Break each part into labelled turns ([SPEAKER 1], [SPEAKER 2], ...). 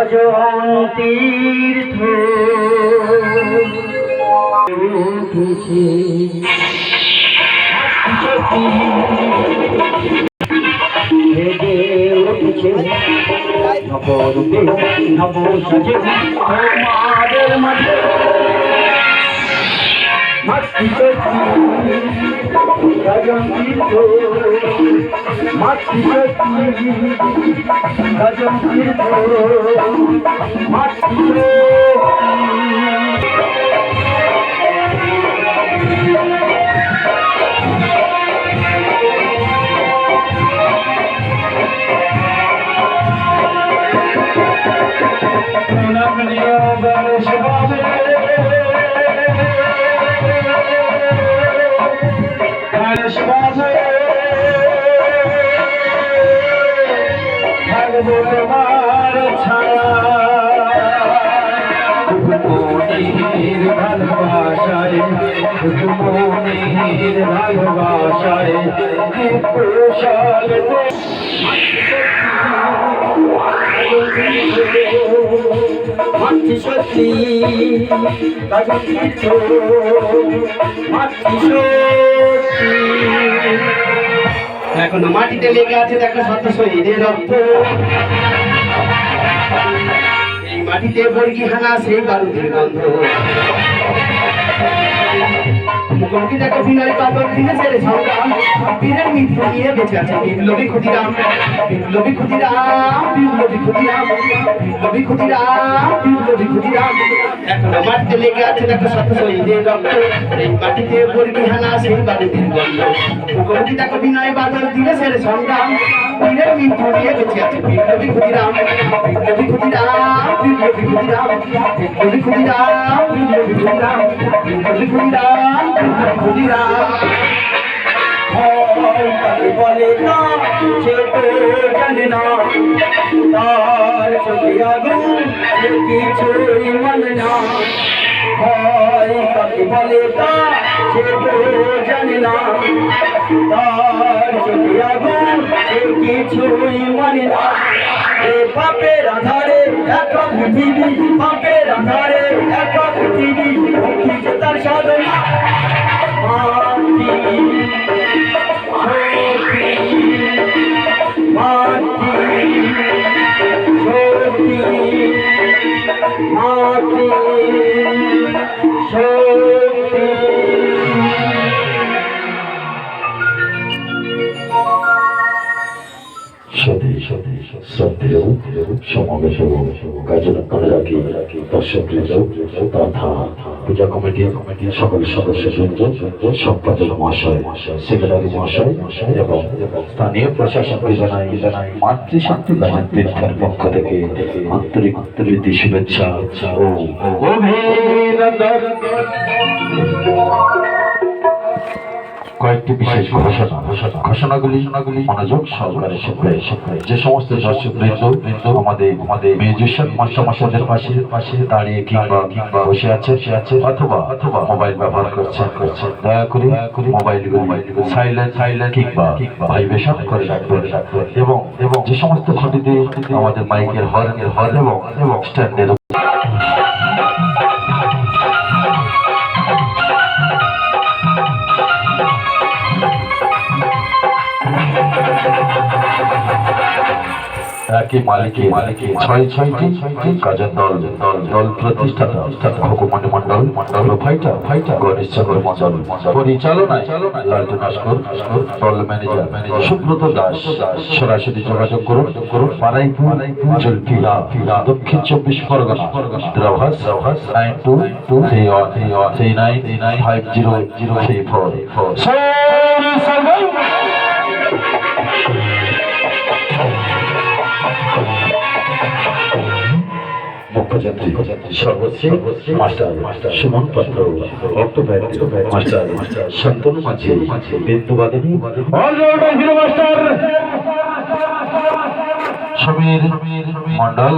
[SPEAKER 1] ভজন তীর্থ উঠেছে হেগে উঠেছে নবরূপে নব সাজে তোমাদের মাঝে মাতৃশক্তি ভজন তীর্থ মাতৃশক্তি ভজন তীর্থ মাতৃশক্তি তোমার ছায়া মনির ভালোবাসায় মনির ভালোবাসায় কুশল মাতৃশক্তি মাতৃশক্তি এখনো মাটিতে লেগে আছে দেখো শত শহীদের রক্ত এই মাটিতে বর্গি হানা সেই বারুদের গন্ধ মুখোমুখি দেখো বিনয় পাথর দিনে ছেড়ে সংগ্রাম বীরের মৃত্যু নিয়ে বেঁচে আছে বিপ্লবী ক্ষুদিরাম বিপ্লবী ক্ষুদিরাম বিপ্লবী ক্ষুদিরাম বিপ্লবী ক্ষুদিরাম বিপ্লবী ক্ষুদিরাম এখনো মাটিতে লেগে আছে দেখো শত শহীদের রক্ত এই মাটিতে বর্গি হানা সেই বারুদের গন্ধ মুখোমুখি দেখো বিনয় পাথর দিনে ছেড়ে সংগ্রাম বীরের মৃত্যু নিয়ে বেঁচে আছে বিপ্লবী ক্ষুদিরাম বিপ্লবী ক্ষুদিরাম বিপ্লবী ক্ষুদিরাম বিপ্লবী ক্ষুদিরাম বিপ্লবী ক্ষুদিরাম বিপ্লবী ক্ষুদিরাম বলে না সে তো জানে না তার চোখে আগুন কিছুই মানে না ভয় কাকে বলে তা সে তো জানে না তার চোখে আগুন কিছুই মানে না এ পাপের আধারে একা পৃথিবী পাপের আধারে একা পৃথিবী মুক্তি তার সাধনা মাটি সমাবেশ কার্যক্রমে রাখি দর্শকবৃন্দ তথা পূজা কমিটি সকল সদস্যবৃন্দ সম্পাদক মহাশয় সেক্রেটারি মহাশয় এবং স্থানীয় প্রশাসনকে জানাই মাতৃশক্তি গাজন তীর্থের পক্ষ থেকে আন্তরিক শুভেচ্ছা ও অভিনন্দন। কয়েকটি বিশেষ ঘোষণাগুলি মনোযোগ সহকারে শুনবে। যে সমস্ত দর্শকবৃন্দ আমাদের মিউজিশিয়ান মাস্টারদের পাশে দাঁড়িয়ে কিংবা বসে আছে অথবা মোবাইল ব্যবহার করছেন দয়া করে মোবাইলগুলি সাইলেন্ট কিংবা ভাইব্রেশন করে রাখবেন এবং যে সমস্ত খুঁটিতে আমাদের মাইকের হর্ন এবং স্ট্যান্ডের একই মালিকে ছয়টি কাজের দল প্রতিষ্ঠাতা ভগবান মন্ডল ফাইটার গণেশ চন্দ্র মন্ডল পরিচালনায় লালটু নস্কর দল ম্যানেজার সুব্রত দাস। সরাসরি যোগাযোগ করুন পারাইপুর জলপিলা দক্ষিণ 24 পরগনা দ্রাভাস 92395034 মুখ্যযাত্রী সর্বশ্রী মাস্টার সুমন পাত্র অক্টোবর মাস্টার শান্তনু মাঝি বিন্দুবাদনী master Samir Mondal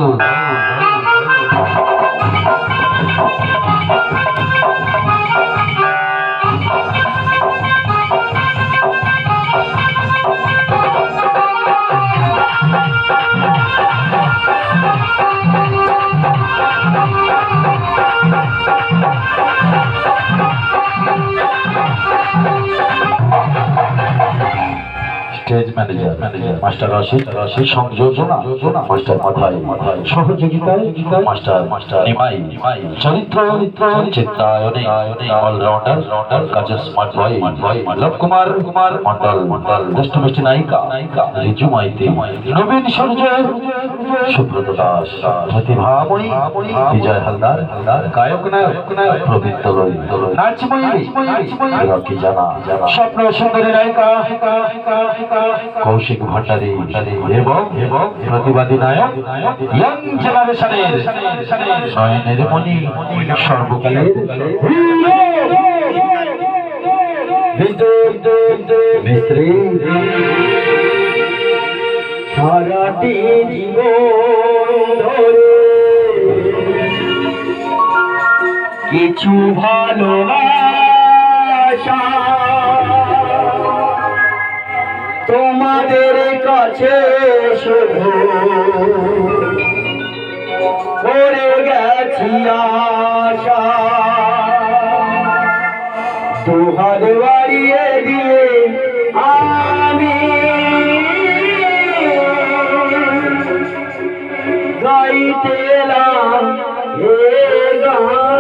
[SPEAKER 2] manager master Rashid সংযোজনা মাস্টার মাথায় সহযোগিতায় মাস্টার নিমাই চরিত্র চিত্রায়নে অলরাউন্ডার কাজে স্মার্ট বয় লব কুমার মন্ডল দুষ্ট মিষ্টি নায়িকা রিজু মাইতি নবীন সূর্য সুব্রত দাস প্রতিভাময়ী বিজয় হালদার গায়ক নায়ক প্রবীণ দলই নাচময়ী রকি জানা স্বপ্ন সুন্দরী নায়িকা কৌশিক ভট্টারি এবং প্রতিবাদী নায়ক ইয়াং জেনারেশনের নয়নের মণি সর্বকালের মিস্ত্রি সারাটি জীবন ধরে কিছু ভালোবাসা তোমাদের কাছে শুধু করে গেছি আশা দুহাত বাড়িয়ে দিয়ে আমি গাইতে এলাম এ গান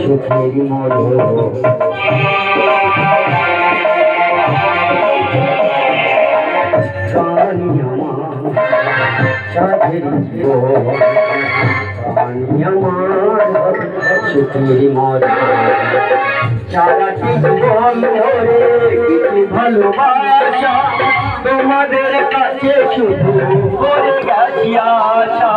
[SPEAKER 2] সুখের মর সুখের মর সারাটি জীবন ধরে কিছু ভালোবাসা তোমাদের কাছে শুধু করে গেছি আশা